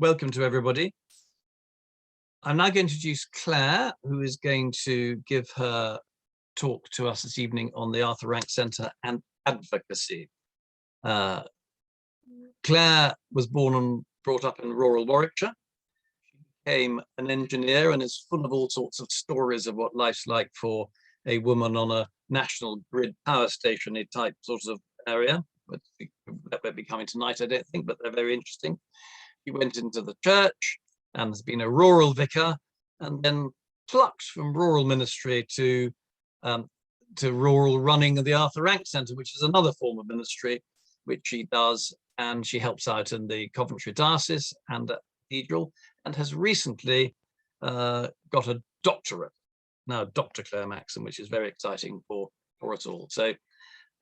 Welcome to everybody. I'm now going to introduce Claire, who is going to give her talk to us this evening on the Arthur Rank Centre and Advocacy. Claire was born and brought up in rural Warwickshire. She became an engineer and is full of all sorts of stories of what life's like for a woman on a national grid power station type sort of area. But that won't be coming tonight, I don't think, but they're very interesting. He went into the church and has been a rural vicar, and then plucked from rural ministry to rural running of the Arthur Rank Centre, which is another form of ministry, which she does, and she helps out in the Coventry Diocese and at Cathedral, and has recently got a doctorate, now Dr. Claire Maxim, which is very exciting for us all. So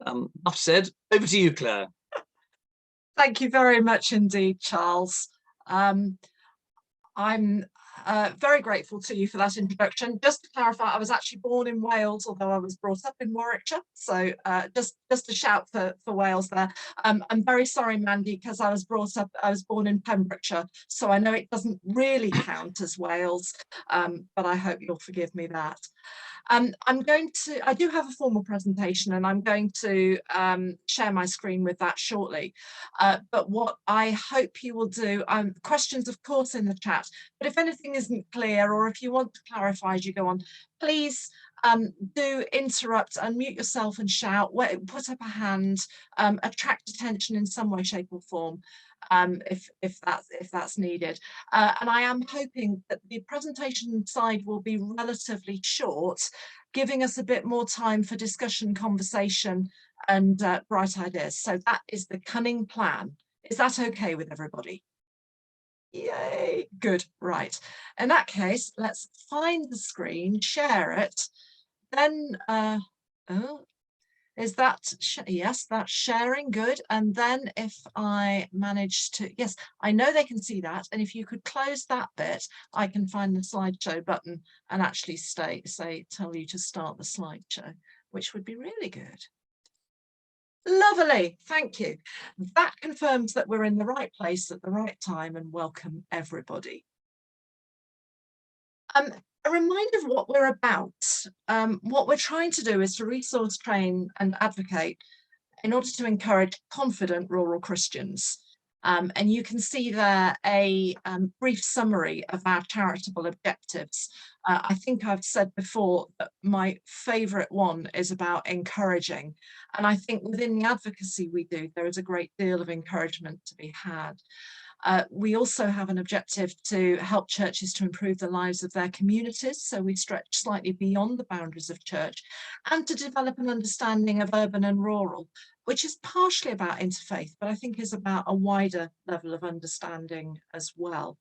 enough said, over to you, Claire. Thank you very much indeed, Charles. I'm very grateful to you for that introduction. Just to clarify, I was actually born in Wales, although I was brought up in Warwickshire. So just a shout for Wales there. I'm very sorry, Mandy, because I was born in Pembrokeshire, so I know it doesn't really count as Wales, but I hope you'll forgive me that. I do have a formal presentation, and I'm going to share my screen with that shortly. But what I hope you will do, questions of course in the chat, but if anything isn't clear, or if you want to clarify as you go on, please do interrupt, unmute yourself and shout, put up a hand, attract attention in some way, shape or form. If that's needed, and I am hoping that the presentation side will be relatively short, giving us a bit more time for discussion, conversation and bright ideas. So that is the cunning plan. Is that okay with everybody? Yay, good. Right, in that case, let's find the screen, share it, then oh, is that, yes, that's sharing, good. And then if I manage to, yes, I know they can see that. And if you could close that bit, I can find the slideshow button and actually tell you to start the slideshow, which would be really good. Lovely, thank you. That confirms that we're in the right place at the right time, and welcome everybody. A reminder of what we're about. What we're trying to do is to resource, train and advocate in order to encourage confident rural Christians. And you can see there a brief summary of our charitable objectives. I think I've said before that my favourite one is about encouraging. And I think within the advocacy we do, there is a great deal of encouragement to be had. We also have an objective to help churches to improve the lives of their communities, so we stretch slightly beyond the boundaries of church, and to develop an understanding of urban and rural, which is partially about interfaith, but I think is about a wider level of understanding as well.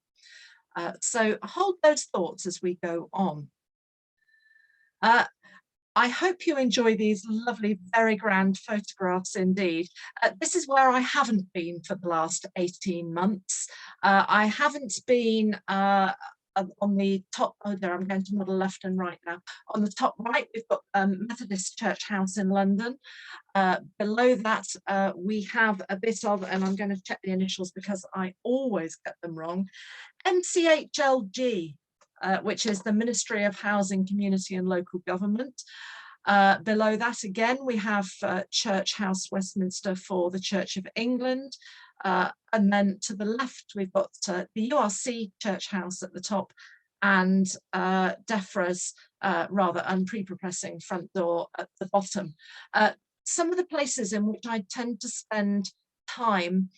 So hold those thoughts as we go on. I hope you enjoy these lovely, very grand photographs indeed. This is where I haven't been for the last 18 months. I haven't been on the top, oh there, I'm going to model left and right now. On the top right, we've got Methodist Church House in London. Below that, we have a bit of, and I'm going to check the initials because I always get them wrong, MCHLG. Which is the Ministry of Housing, Community and Local Government. Below that again, we have Church House Westminster for the Church of England. And then to the left, we've got the URC Church House at the top, and DEFRA's rather unprepossessing front door at the bottom. Some of the places in which I tend to spend time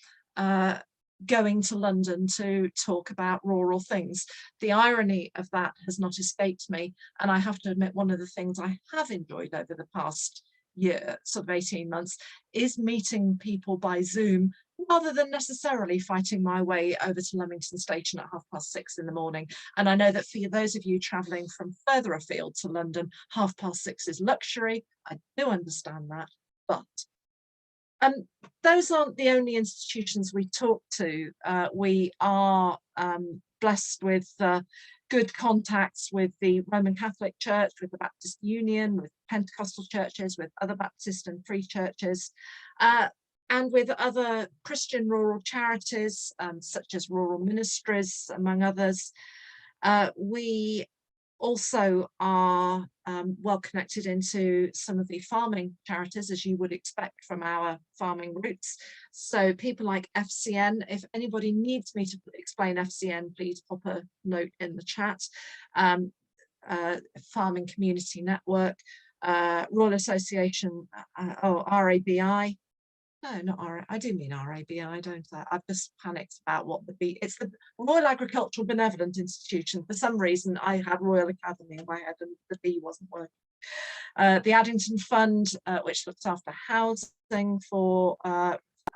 going to London to talk about rural things. The irony of that has not escaped me, and I have to admit one of the things I have enjoyed over the past year, sort of 18 months, is meeting people by Zoom rather than necessarily fighting my way over to Leamington Station at 6:30 in the morning. And I know that for those of you travelling from further afield to London, 6:30 is luxury. I do understand that, but those aren't the only institutions we talk to. We are blessed with good contacts with the Roman Catholic Church, with the Baptist Union, with Pentecostal churches, with other Baptist and free churches. and with other Christian rural charities, such as Rural Ministries, among others. We also are well connected into some of the farming charities, as you would expect from our farming roots. So people like FCN, if anybody needs me to explain FCN, please pop a note in the chat. Farming Community Network, Royal Association, RABI. No, not RABI. I do mean RABI, don't I? I've just panicked about what the B. It's the Royal Agricultural Benevolent Institution. For some reason, I had Royal Academy in my head, and the B wasn't working. The Addington Fund, which looks after housing for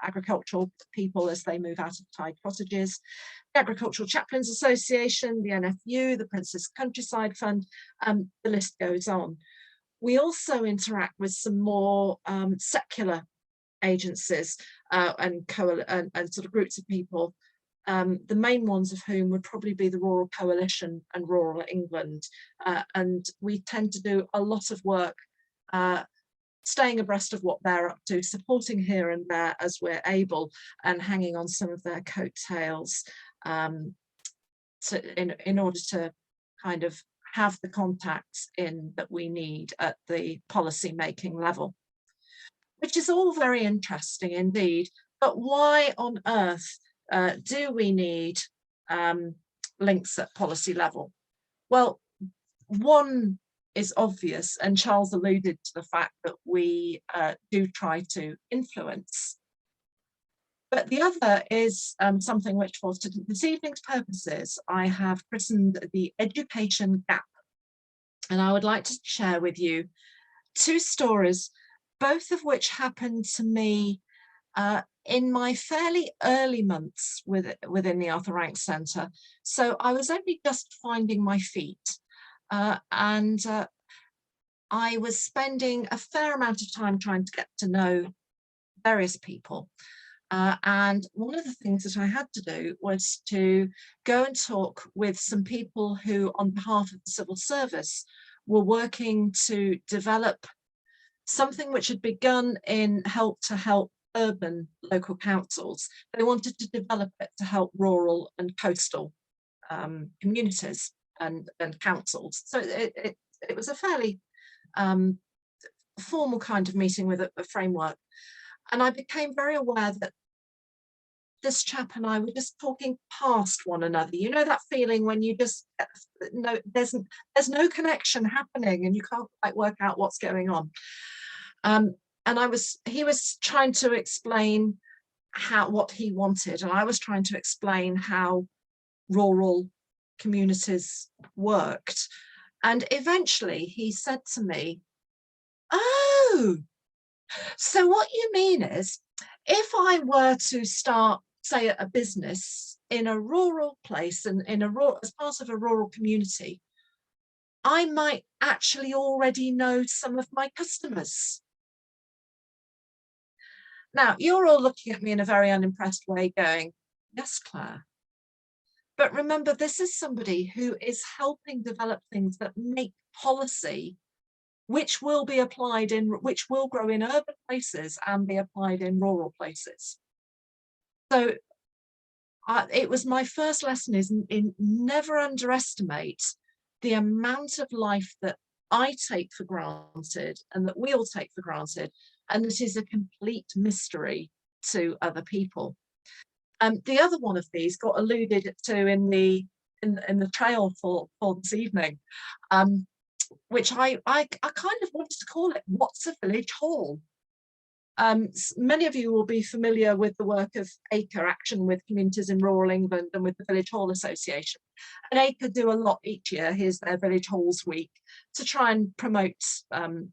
agricultural people as they move out of tied cottages. The Agricultural Chaplains Association, the NFU, the Princess Countryside Fund, the list goes on. We also interact with some more secular agencies and sort of groups of people, the main ones of whom would probably be the Rural Coalition and Rural England, and we tend to do a lot of work staying abreast of what they're up to, supporting here and there as we're able, and hanging on some of their coattails in order to kind of have the contacts in that we need at the policy making level. Which is all very interesting indeed, but why on earth do we need links at policy level? Well, one is obvious, and Charles alluded to the fact that we do try to influence. But the other is something which, for this evening's purposes, I have christened the education gap. And I would like to share with you two stories, both of which happened to me in my fairly early months within the Arthur Rank Centre. So I was only just finding my feet, and I was spending a fair amount of time trying to get to know various people. And one of the things that I had to do was to go and talk with some people who, on behalf of the civil service, were working to develop something which had begun in help urban local councils. They wanted to develop it to help rural and coastal communities and councils. So it was a fairly formal kind of meeting with a framework. And I became very aware that this chap and I were just talking past one another. You know that feeling when you just know there's no connection happening and you can't quite work out what's going on. And he was trying to explain what he wanted, and I was trying to explain how rural communities worked. And eventually he said to me, "Oh, so what you mean is, if I were to start, say, a business in a rural place and as part of a rural community, I might actually already know some of my customers." Now, you're all looking at me in a very unimpressed way going, "Yes, Claire." But remember, this is somebody who is helping develop things that make policy which will be applied which will grow in urban places and be applied in rural places. So it was my first lesson in never underestimate the amount of life that I take for granted and that we all take for granted, and that is a complete mystery to other people. The other one of these got alluded to in the trail for this evening, which I kind of wanted to call it, "What's a village hall?" Many of you will be familiar with the work of ACRE, Action with Communities in Rural England, and with the Village Hall Association. And ACRE do a lot each year. Here's their Village Halls Week, to try and promote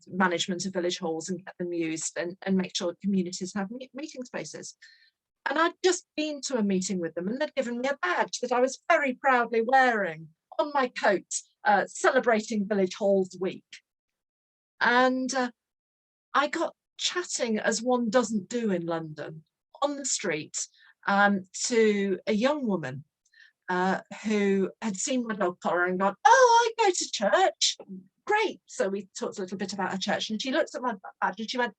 management of village halls and get them used and make sure communities have meeting spaces. And I'd just been to a meeting with them, and they'd given me a badge that I was very proudly wearing on my coat, celebrating Village Halls Week. And I got chatting, as one doesn't do in London, on the street to a young woman who had seen my dog collar and gone, "Oh, I go to church." Great. So we talked a little bit about her church, and she looked at my badge and she went,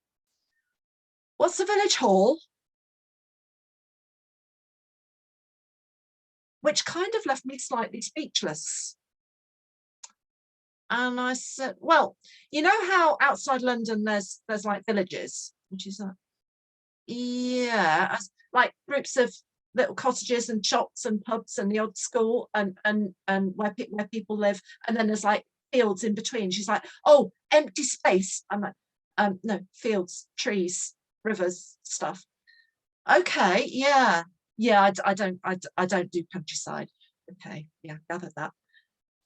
"What's the village hall?" which kind of left me slightly speechless. And I said, well, you know how outside London there's like villages, which is like, yeah, like groups of little cottages and shops and pubs and the odd school and where people live, and then there's like fields in between. She's like, oh, empty space. I'm like, no, fields, trees, rivers, stuff. Okay, yeah, I don't do countryside. Okay, yeah, gathered that.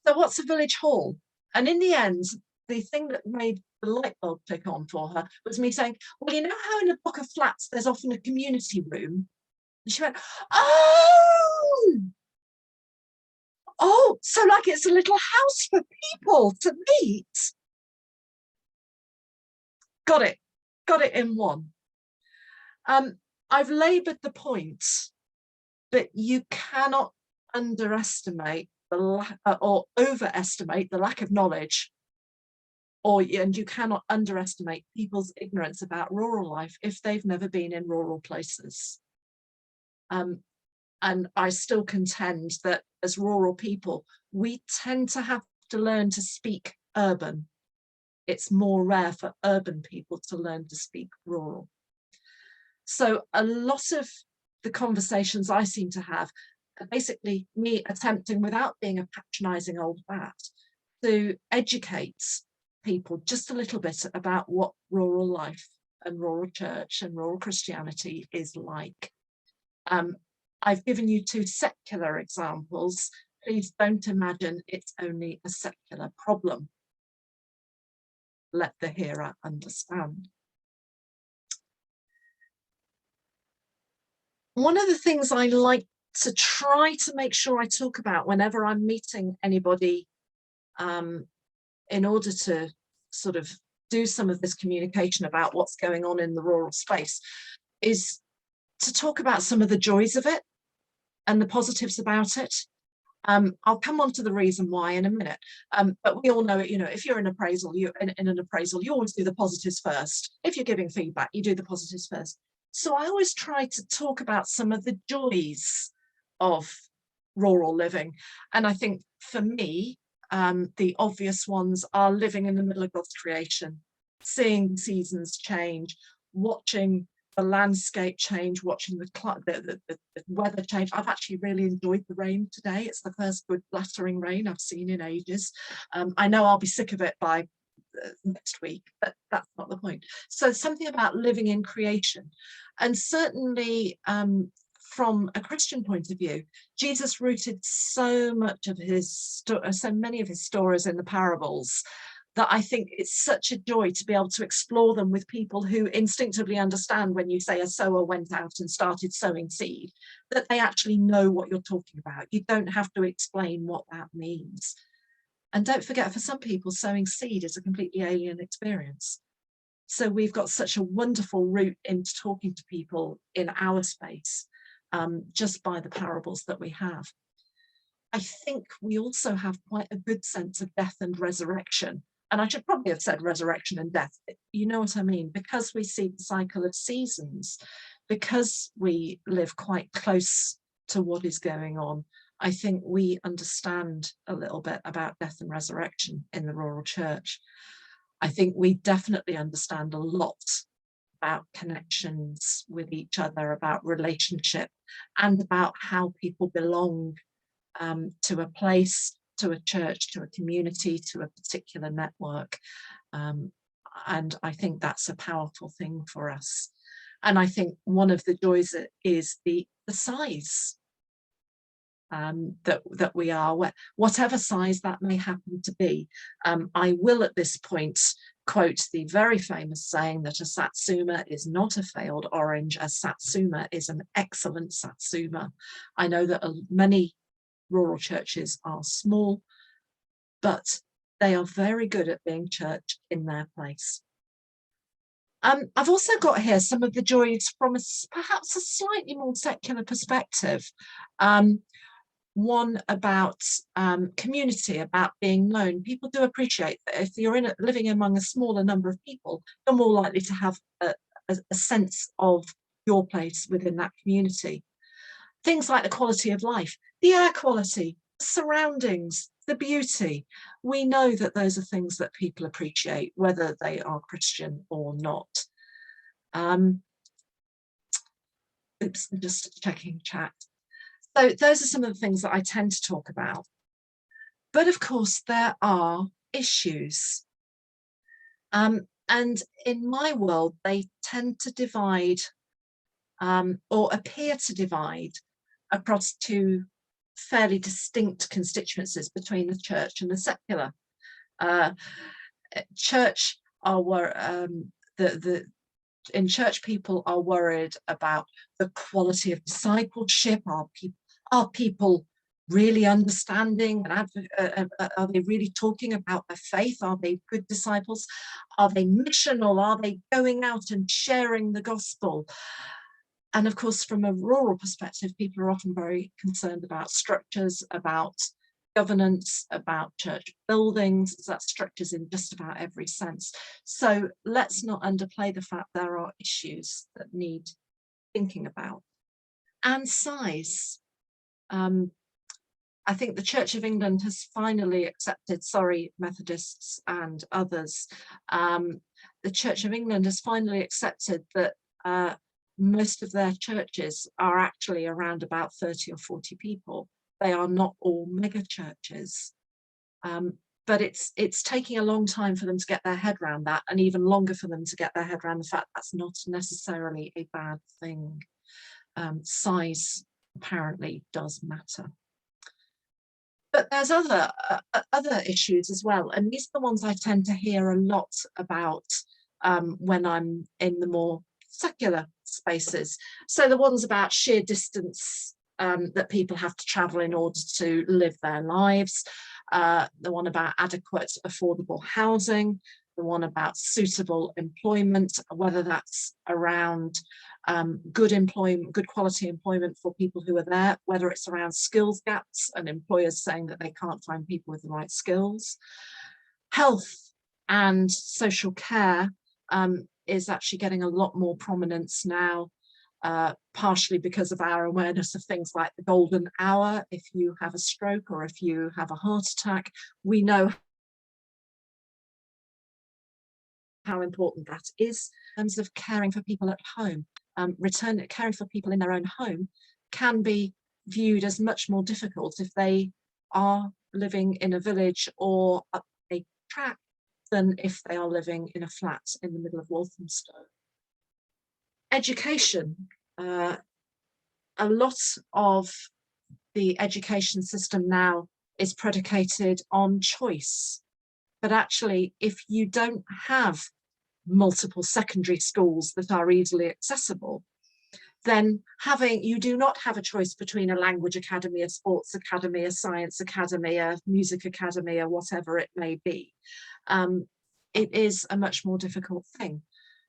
So what's a village hall? And in the end, the thing that made the light bulb click on for her was me saying, well, you know how in a block of flats there's often a community room? And she went, oh, so like it's a little house for people to meet. Got it in one. I've laboured the point that you cannot underestimate or overestimate the lack of knowledge, and you cannot underestimate people's ignorance about rural life if they've never been in rural places. And I still contend that as rural people, we tend to have to learn to speak urban. It's more rare for urban people to learn to speak rural. So a lot of the conversations I seem to have are basically me attempting, without being a patronising old bat, to educate people just a little bit about what rural life and rural church and rural Christianity is like. I've given you two secular examples. Please don't imagine it's only a secular problem. Let the hearer understand. One of the things I like to try to make sure I talk about whenever I'm meeting anybody, in order to sort of do some of this communication about what's going on in the rural space, is to talk about some of the joys of it and the positives about it. I'll come on to the reason why in a minute, but we all know it. You know, if you're in appraisal, in an appraisal, you always do the positives first. If you're giving feedback, you do the positives first. So I always try to talk about some of the joys of rural living, and I think for me, the obvious ones are living in the middle of God's creation, seeing seasons change, watching the landscape change, watching the weather change. I've actually really enjoyed the rain today. It's the first good blattering rain I've seen in ages. I know I'll be sick of it by next week, but that's not the point. So something about living in creation. And certainly from a Christian point of view, Jesus rooted so many of his stories in the parables, that I think it's such a joy to be able to explore them with people who instinctively understand when you say a sower went out and started sowing seed, that they actually know what you're talking about. You don't have to explain what that means. And don't forget, for some people, sowing seed is a completely alien experience. So we've got such a wonderful route into talking to people in our space, just by the parables that we have. I think we also have quite a good sense of death and resurrection. And I should probably have said resurrection and death. You know what I mean? Because we see the cycle of seasons, because we live quite close to what is going on, I think we understand a little bit about death and resurrection in the rural church. I think we definitely understand a lot about connections with each other, about relationship, and about how people belong to a place, to a church, to a community, to a particular network. And I think that's a powerful thing for us. And I think one of the joys is the size that we are, whatever size that may happen to be. I will at this point quote the very famous saying that a satsuma is not a failed orange, a satsuma is an excellent satsuma. I know that many rural churches are small, but they are very good at being church in their place. I've also got here some of the joys from perhaps a slightly more secular perspective. One about community, about being known. People do appreciate that if you're living among a smaller number of people, you're more likely to have a sense of your place within that community. Things like the quality of life. The air quality, surroundings, the beauty. We know that those are things that people appreciate, whether they are Christian or not. Oops, I'm just checking chat. So those are some of the things that I tend to talk about. But of course, there are issues. And in my world, they tend to divide or appear to divide across two fairly distinct constituencies between the church and the secular. Church are in church, people are worried about the quality of discipleship. Are people really understanding and are they really talking about their faith? Are they good disciples? Are they missional? Are they going out and sharing the gospel? And of course, from a rural perspective, people are often very concerned about structures, about governance, about church buildings. That structures in just about every sense. So let's not underplay the fact there are issues that need thinking about. And size. I think the Church of England has finally accepted, sorry, Methodists and others, the Church of England has finally accepted that most of their churches are actually around about 30 or 40 people. They are not all mega churches. But it's taking a long time for them to get their head around that, and even longer for them to get their head around the fact that's not necessarily a bad thing. Size apparently does matter. But there's other issues as well, and these are the ones I tend to hear a lot about when I'm in the more secular spaces. So the ones about sheer distance that people have to travel in order to live their lives, the one about adequate, affordable housing, the one about suitable employment, whether that's around good employment, good quality employment for people who are there, whether it's around skills gaps and employers saying that they can't find people with the right skills. Health and social care is actually getting a lot more prominence now, partially because of our awareness of things like the golden hour. If you have a stroke or if you have a heart attack, we know how important that is in terms of caring for people at home. Caring for people in their own home can be viewed as much more difficult if they are living in a village or up a track than if they are living in a flat in the middle of Walthamstow. Education. A lot of the education system now is predicated on choice. But actually, if you don't have multiple secondary schools that are easily accessible, then you do not have a choice between a language academy, a sports academy, a science academy, a music academy, or whatever it may be. It is a much more difficult thing.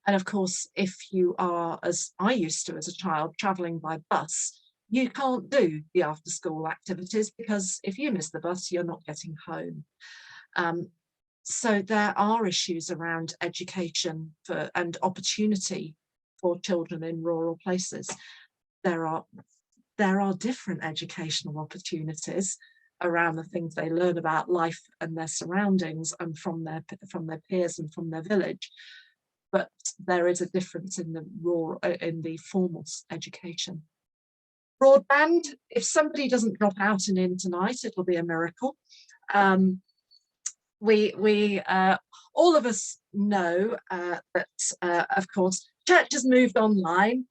And of course, if you are, as I used to as a child, traveling by bus, you can't do the after school activities because if you miss the bus, you're not getting home. So there are issues around education and opportunity for children in rural places. There are different educational opportunities around the things they learn about life and their surroundings and from their peers and from their village. But there is a difference in the formal education. Broadband, if somebody doesn't drop out and in tonight, it'll be a miracle. We all of us know that, of course, church has moved online.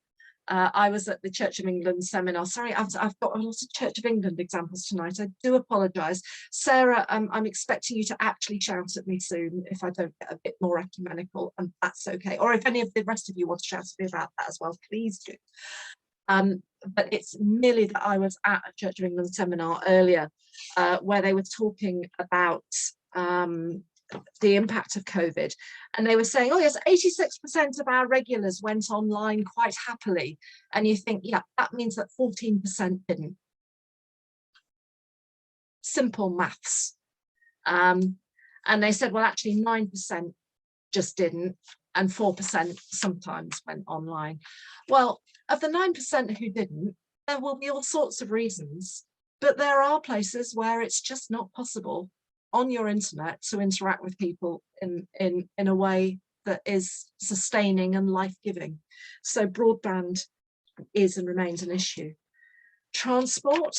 I was at the Church of England seminar. Sorry, I've got a lot of Church of England examples tonight. I do apologise. Sarah, I'm expecting you to actually shout at me soon if I don't get a bit more ecumenical, and that's okay. Or if any of the rest of you want to shout at me about that as well, please do. But it's merely that I was at a Church of England seminar earlier where they were talking about the impact of COVID, and they were saying, oh yes, 86% of our regulars went online quite happily, and you think, yeah, that means that 14% didn't. Simple maths. And they said, well, actually 9% just didn't, and 4% sometimes went online. Well, of the 9% who didn't, there will be all sorts of reasons. But there are places where it's just not possible on your internet to interact with people in a way that is sustaining and life-giving. So broadband is and remains an issue. Transport,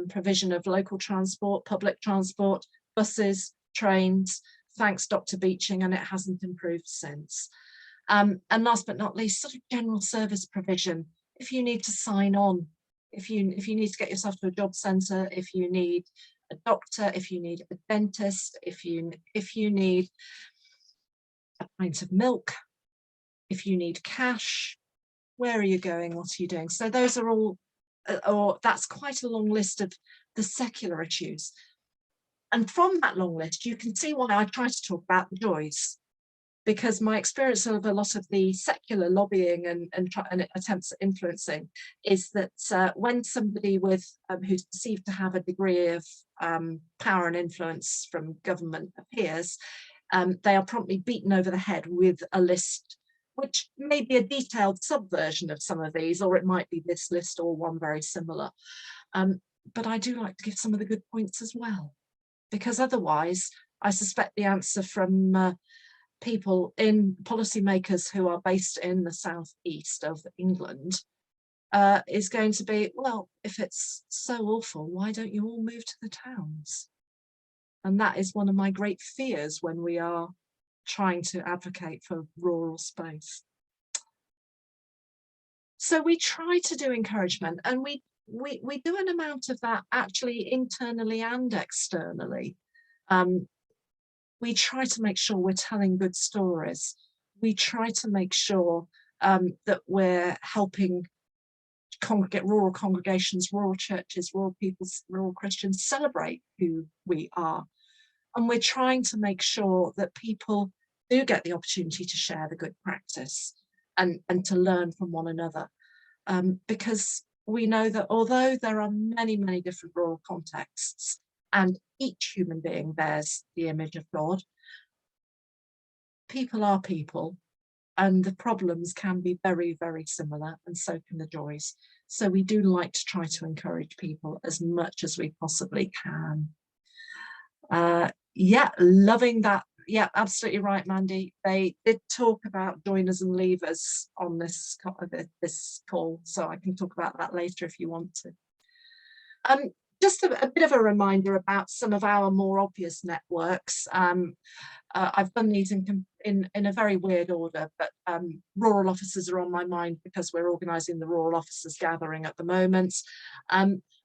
provision of local transport, public transport, buses, trains, thanks Dr. Beeching, and it hasn't improved since. And last but not least, sort of general service provision. If you need to sign on, if you need to get yourself to a job centre, if you need a doctor, if you need a dentist, if you need a pint of milk, if you need cash, where are you going? What are you doing? So those are all, or that's quite a long list of the secular issues. And from that long list, you can see why I try to talk about the joys, because my experience of a lot of the secular lobbying and attempts at influencing is that when somebody with who's perceived to have a degree of power and influence from government appears, they are promptly beaten over the head with a list, which may be a detailed subversion of some of these, or it might be this list or one very similar. But I do like to give some of the good points as well, because otherwise I suspect the answer from people in policymakers who are based in the southeast of England is going to be, well, if it's so awful, why don't you all move to the towns? And that is one of my great fears when we are trying to advocate for rural space. So we try to do encouragement, and we do an amount of that actually internally and externally. We try to make sure we're telling good stories. We try to make sure that we're helping rural congregations, rural churches, rural peoples, rural Christians celebrate who we are. And we're trying to make sure that people do get the opportunity to share the good practice and to learn from one another. Because we know that although there are many, many different rural contexts, and each human being bears the image of God, people are people, and the problems can be very, very similar, and so can the joys. So we do like to try to encourage people as much as we possibly can. Yeah, loving that. Yeah, absolutely right, Mandy. They did talk about joiners and leavers on this call, so I can talk about that later if you want to. Just a bit of a reminder about some of our more obvious networks. I've done these in a very weird order, but rural officers are on my mind because we're organising the rural officers gathering at the moment.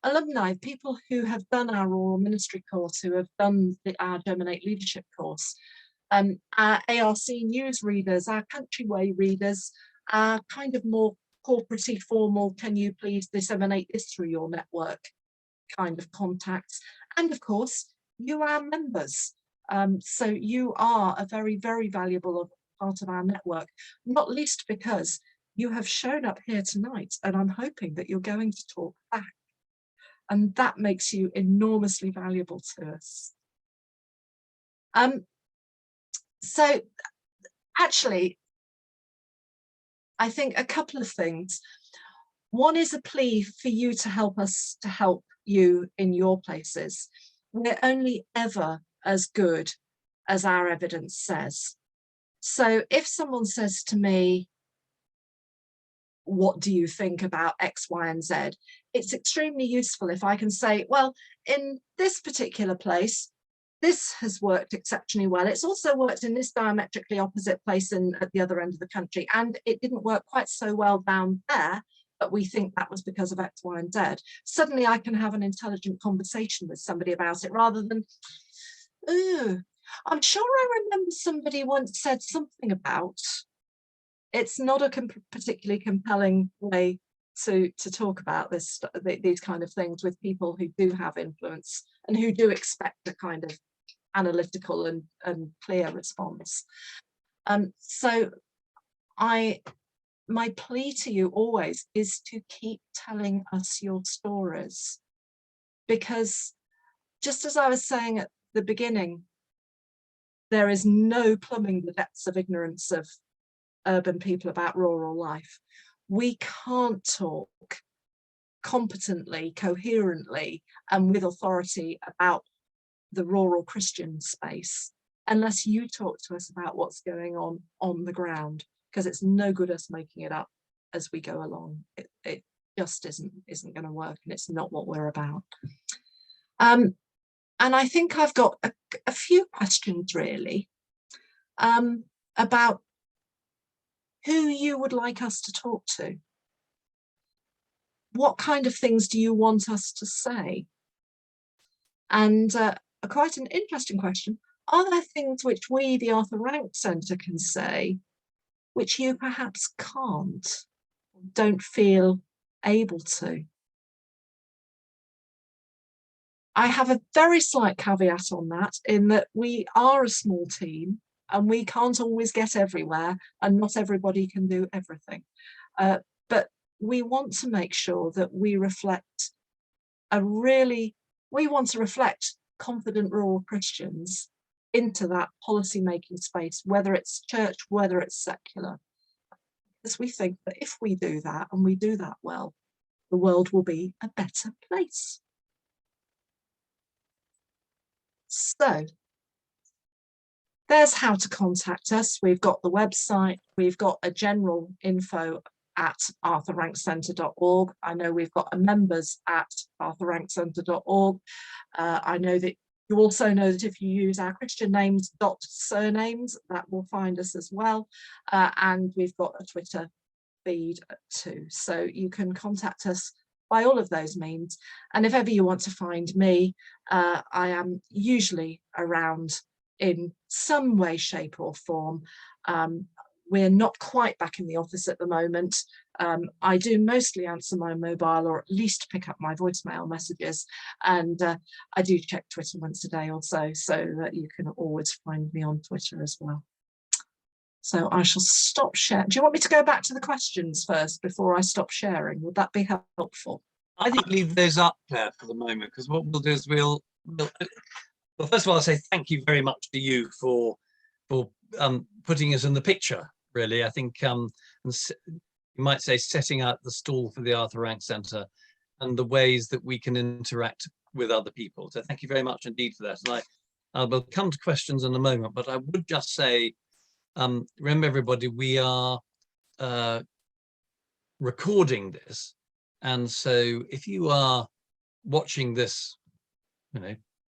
Alumni, people who have done our rural ministry course, who have done our Germinate leadership course, our ARC news readers, our Countryway readers, our kind of more corporate-y formal, can you please disseminate this through your network kind of contacts, and of course you are members, so you are a very, very valuable part of our network, not least because you have shown up here tonight, and I'm hoping that you're going to talk back, and that makes you enormously valuable to us. So actually I think a couple of things. One is a plea for you to help us to help you in your places. We're only ever as good as our evidence says. So if someone says to me, what do you think about X, Y, and Z? It's extremely useful if I can say, well, in this particular place, this has worked exceptionally well. It's also worked in this diametrically opposite place at the other end of the country, and it didn't work quite so well down there, but we think that was because of X, Y, and Z. Suddenly I can have an intelligent conversation with somebody about it rather than, ooh, I'm sure I remember somebody once said something about. It's not a particularly compelling way to talk about these kind of things with people who do have influence and who do expect a kind of analytical and clear response. So my plea to you always is to keep telling us your stories, because just as I was saying at the beginning, there is no plumbing the depths of ignorance of urban people about rural life. We can't talk competently, coherently, and with authority about the rural Christian space unless you talk to us about what's going on the ground, because it's no good us making it up as we go along. It just isn't going to work, and it's not what we're about. And I think I've got a few questions really about who you would like us to talk to. What kind of things do you want us to say? And quite an interesting question, are there things which we, the Arthur Rank Centre, can say which you perhaps can't, don't feel able to? I have a very slight caveat on that, in that we are a small team and we can't always get everywhere, and not everybody can do everything. But we want to make sure that we reflect we want to reflect confident rural Christians into that policy making space, whether it's church, whether it's secular. Because we think that if we do that, and we do that well, the world will be a better place. So there's how to contact us. We've got the website, we've got a general info at arthurrankcentre.org. I know we've got a members at arthurrankcentre.org. I know that you also know that if you use our Christian names .surnames, that will find us as well. And we've got a Twitter feed too. So you can contact us by all of those means. And if ever you want to find me, I am usually around in some way, shape or form. We're not quite back in the office at the moment. I do mostly answer my mobile, or at least pick up my voicemail messages. And I do check Twitter once a day or so that you can always find me on Twitter as well. So I shall stop sharing. Do you want me to go back to the questions first before I stop sharing? Would that be helpful? I think leave those up there for the moment, because what we'll do is well, first of all, I'll say thank you very much to you for putting us in the picture. Really, I think you might say setting out the stall for the Arthur Rank Centre and the ways that we can interact with other people. So thank you very much indeed for that. And I will come to questions in a moment, but I would just say, remember everybody, we are recording this. And so if you are watching this,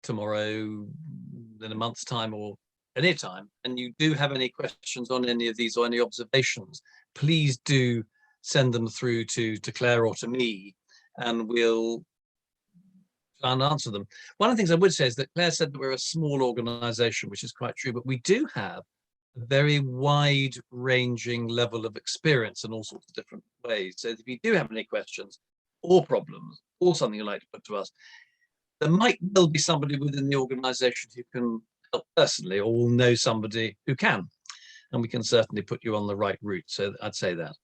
tomorrow, in a month's time, or any time, and you do have any questions on any of these or any observations, please do send them through to Claire or to me, and we'll try and answer them. One of the things I would say is that Claire said that we're a small organization, which is quite true, but we do have a very wide-ranging level of experience in all sorts of different ways. So if you do have any questions or problems or something you'd like to put to us, there might well be somebody within the organization who can help personally, or will know somebody who can, and we can certainly put you on the right route. So I'd say that.